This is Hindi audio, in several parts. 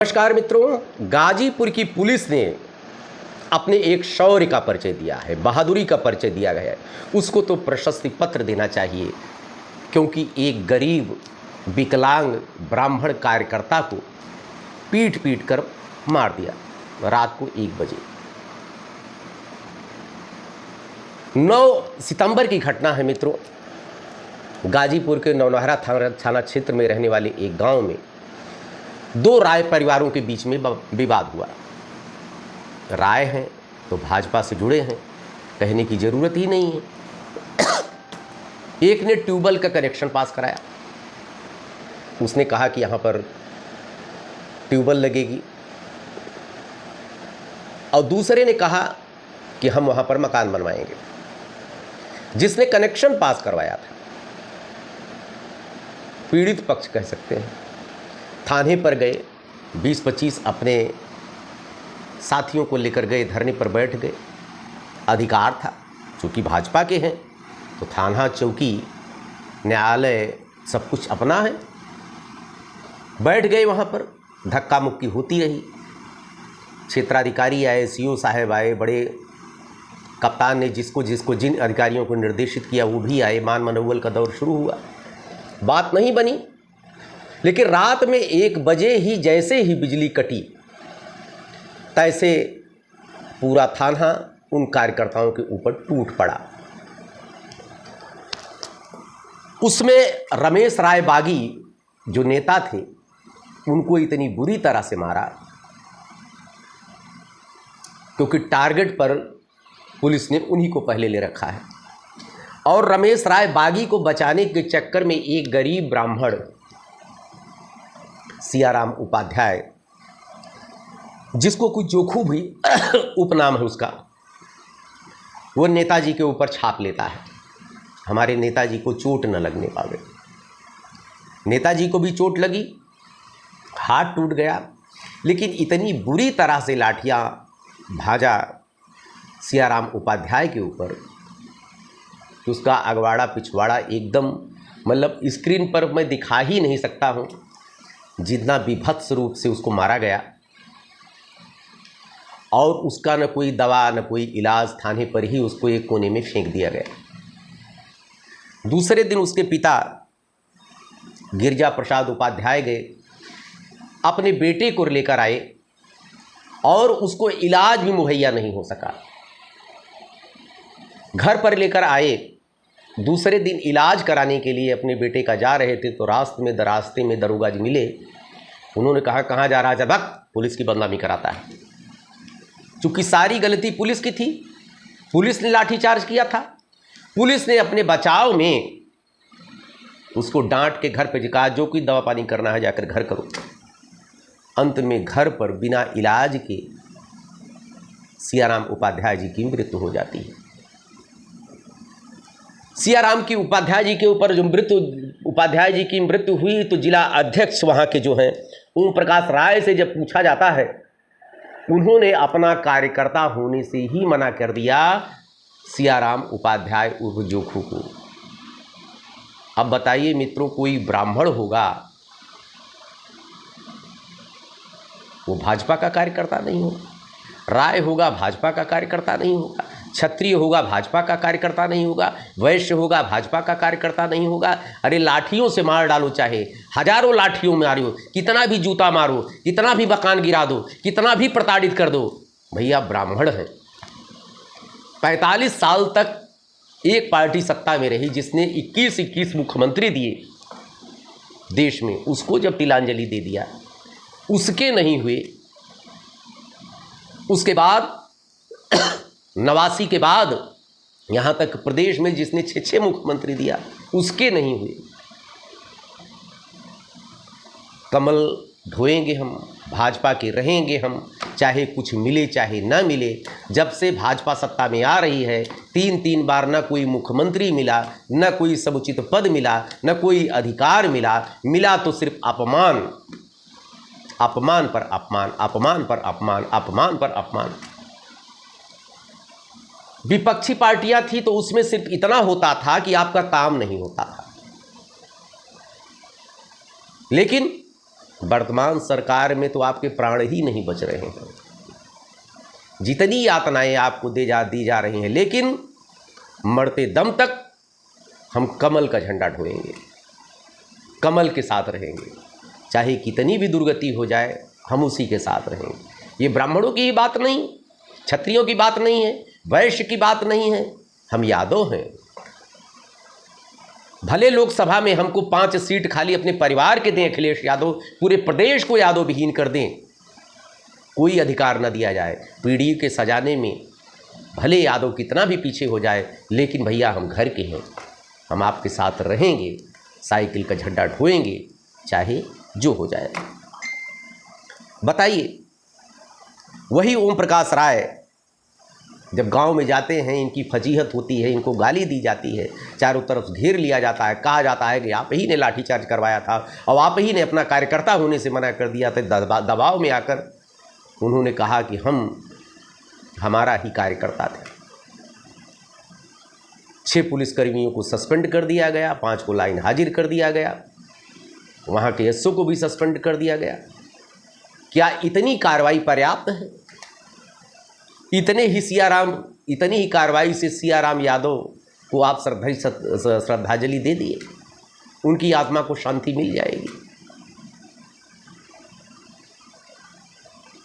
नमस्कार मित्रों, गाजीपुर की पुलिस ने अपने एक शौर्य का परिचय दिया है, बहादुरी का परिचय दिया गया है। उसको तो प्रशस्ति पत्र देना चाहिए, क्योंकि एक गरीब विकलांग ब्राह्मण कार्यकर्ता को पीट पीट कर मार दिया रात को 1 बजे। 9 सितंबर की घटना है मित्रों। गाजीपुर के नौनहरा थाना क्षेत्र में रहने वाले एक गांव में 2 राय परिवारों के बीच में विवाद हुआ। राय हैं तो भाजपा से जुड़े हैं, कहने की जरूरत ही नहीं है। एक ने ट्यूबवेल का कनेक्शन पास कराया, उसने कहा कि यहां पर ट्यूबवेल लगेगी, और दूसरे ने कहा कि हम वहां पर मकान बनवाएंगे। जिसने कनेक्शन पास करवाया था, पीड़ित पक्ष कह सकते हैं, थाने पर गए, 20-25 अपने साथियों को लेकर गए, धरने पर बैठ गए। अधिकार था, चूँकि भाजपा के हैं तो थाना, चौकी, न्यायालय सब कुछ अपना है। बैठ गए वहाँ पर, धक्का मुक्की होती रही। क्षेत्राधिकारी आए, सीओ साहब आए, बड़े कप्तान ने जिसको जिन अधिकारियों को निर्देशित किया वो भी आए। मान मनोवल का दौर शुरू हुआ, बात नहीं बनी। लेकिन रात में 1 बजे ही जैसे ही बिजली कटी, तैसे पूरा थाना उन कार्यकर्ताओं के ऊपर टूट पड़ा। उसमें रमेश राय बागी जो नेता थे, उनको इतनी बुरी तरह से मारा क्योंकि टारगेट पर पुलिस ने उन्हीं को पहले ले रखा है। और रमेश राय बागी को बचाने के चक्कर में एक गरीब ब्राह्मण सियाराम उपाध्याय, जिसको कुछ जोखू भी उपनाम है उसका, वो नेताजी के ऊपर छाप लेता है। हमारे नेताजी को चोट न लगने पावे। नेताजी को भी चोट लगी, हाथ टूट गया, लेकिन इतनी बुरी तरह से लाठियां भाजा सियाराम उपाध्याय के ऊपर कि उसका अगवाड़ा पिछवाड़ा एकदम, मतलब स्क्रीन पर मैं दिखा ही नहीं सकता हूँ जितना विभत्स रूप से उसको मारा गया। और उसका न कोई दवा न कोई इलाज, थाने पर ही उसको एक कोने में फेंक दिया गया। दूसरे दिन उसके पिता गिरिजा प्रसाद उपाध्याय गए, अपने बेटे को लेकर आए, और उसको इलाज भी मुहैया नहीं हो सका। घर पर लेकर आए, दूसरे दिन इलाज कराने के लिए अपने बेटे का जा रहे थे तो रास्ते में दरोगा जी मिले। उन्होंने कहा, कहाँ जा रहा है? जब पुलिस की बदनामी कराता है। चूँकि सारी गलती पुलिस की थी, पुलिस ने लाठीचार्ज किया था। पुलिस ने अपने बचाव में उसको डांट के घर पे कहा, जो कोई दवा पानी करना है जाकर घर करो। अंत में घर पर बिना इलाज के सियाराम उपाध्याय जी की मृत्यु हो जाती है। सियाराम की उपाध्याय जी के ऊपर जो उपाध्याय जी की मृत्यु हुई, तो जिला अध्यक्ष वहाँ के जो हैं ओम प्रकाश राय से जब पूछा जाता है, उन्होंने अपना कार्यकर्ता होने से ही मना कर दिया सियाराम उपाध्याय उर्फ जोखू को। अब बताइए मित्रों, कोई ब्राह्मण होगा वो भाजपा का कार्यकर्ता नहीं होगा, राय होगा भाजपा का कार्यकर्ता नहीं होगा, क्षत्रिय होगा भाजपा का कार्यकर्ता नहीं होगा, वैश्य होगा भाजपा का कार्यकर्ता नहीं होगा। अरे लाठियों से मार डालो, चाहे हजारों लाठियों मारो, कितना भी जूता मारो, कितना भी मकान गिरा दो, कितना भी प्रताड़ित कर दो, भैया ब्राह्मण है। 45 साल तक एक पार्टी सत्ता में रही जिसने 21 मुख्यमंत्री दिए देश में, उसको जब तिलांजलि दे दिया, उसके नहीं हुए। उसके बाद 89 के बाद यहाँ तक प्रदेश में जिसने 6 मुख्यमंत्री दिया, उसके नहीं हुए। कमल ढोएंगे हम, भाजपा के रहेंगे हम, चाहे कुछ मिले चाहे ना मिले। जब से भाजपा सत्ता में आ रही है, 3 बार न कोई मुख्यमंत्री मिला, न कोई समुचित पद मिला, न कोई अधिकार मिला तो सिर्फ अपमान, अपमान पर अपमान, अपमान पर अपमान, अपमान पर अपमान। विपक्षी पार्टियां थी तो उसमें सिर्फ इतना होता था कि आपका काम नहीं होता था। लेकिन वर्तमान सरकार में तो आपके प्राण ही नहीं बच रहे हैं, जितनी यातनाएं आपको दी जा रही हैं, लेकिन मरते दम तक हम कमल का झंडा ढोएंगे, कमल के साथ रहेंगे, चाहे कितनी भी दुर्गति हो जाए हम उसी के साथ रहेंगे। ये ब्राह्मणों की ही बात नहीं, क्षत्रियों की बात नहीं है, वैश्य की बात नहीं है, हम यादव हैं। भले लोकसभा में हमको 5 सीट खाली अपने परिवार के दें अखिलेश यादव, पूरे प्रदेश को यादव विहीन कर दें, कोई अधिकार न दिया जाए पीढ़ी के सजाने में, भले यादव कितना भी पीछे हो जाए, लेकिन भैया हम घर के हैं, हम आपके साथ रहेंगे, साइकिल का झंडा ढोएंगे, चाहे जो हो जाए। बताइए, वही ओम प्रकाश राय जब गांव में जाते हैं, इनकी फजीहत होती है, इनको गाली दी जाती है, चारों तरफ घेर लिया जाता है, कहा जाता है कि आप ही ने लाठीचार्ज करवाया था और आप ही ने अपना कार्यकर्ता होने से मना कर दिया था। दबाव में आकर उन्होंने कहा कि हम हमारा ही कार्यकर्ता थे। 6 पुलिसकर्मियों को सस्पेंड कर दिया गया, 5 को लाइन हाजिर कर दिया गया, वहाँ के एसओ को भी सस्पेंड कर दिया गया। क्या इतनी कार्रवाई पर्याप्त है? इतनी ही कार्रवाई से सियाराम यादव को आप श्रद्धांजलि दे दिए, उनकी आत्मा को शांति मिल जाएगी।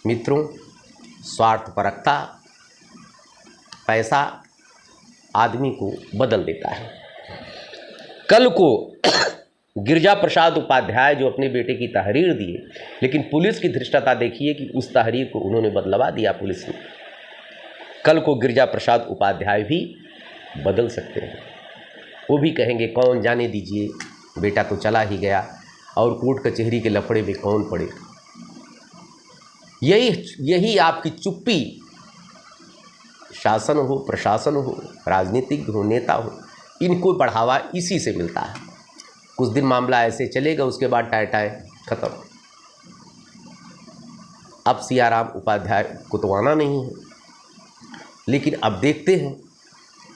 मित्रों, स्वार्थपरकता, पैसा आदमी को बदल देता है। कल को गिरिजा प्रसाद उपाध्याय जो अपने बेटे की तहरीर दिए, लेकिन पुलिस की धृष्टता देखिए कि उस तहरीर को उन्होंने बदलवा दिया पुलिस ने। कल को गिरिजा प्रसाद उपाध्याय भी बदल सकते हैं, वो भी कहेंगे कौन जाने दीजिए, बेटा तो चला ही गया, और कोर्ट कचहरी के लफड़े में कौन पड़े। यही आपकी चुप्पी, शासन हो, प्रशासन हो, राजनीतिक हो, नेता हो, इनको बढ़ावा इसी से मिलता है। कुछ दिन मामला ऐसे चलेगा, उसके बाद टाय खत्म। अब सियाराम उपाध्याय को तो आना नहीं है, लेकिन अब देखते हैं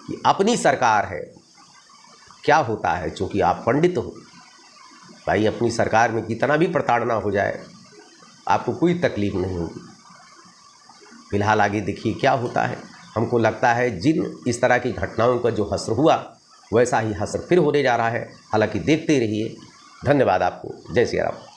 कि अपनी सरकार है, क्या होता है। चूँकि आप पंडित हो भाई, अपनी सरकार में कितना भी प्रताड़ना हो जाए आपको कोई तकलीफ नहीं होगी। फिलहाल आगे देखिए क्या होता है। हमको लगता है जिन इस तरह की घटनाओं का जो हश्र हुआ, वैसा ही हश्र फिर होने जा रहा है। हालांकि देखते रहिए। धन्यवाद आपको। जय सिया राम।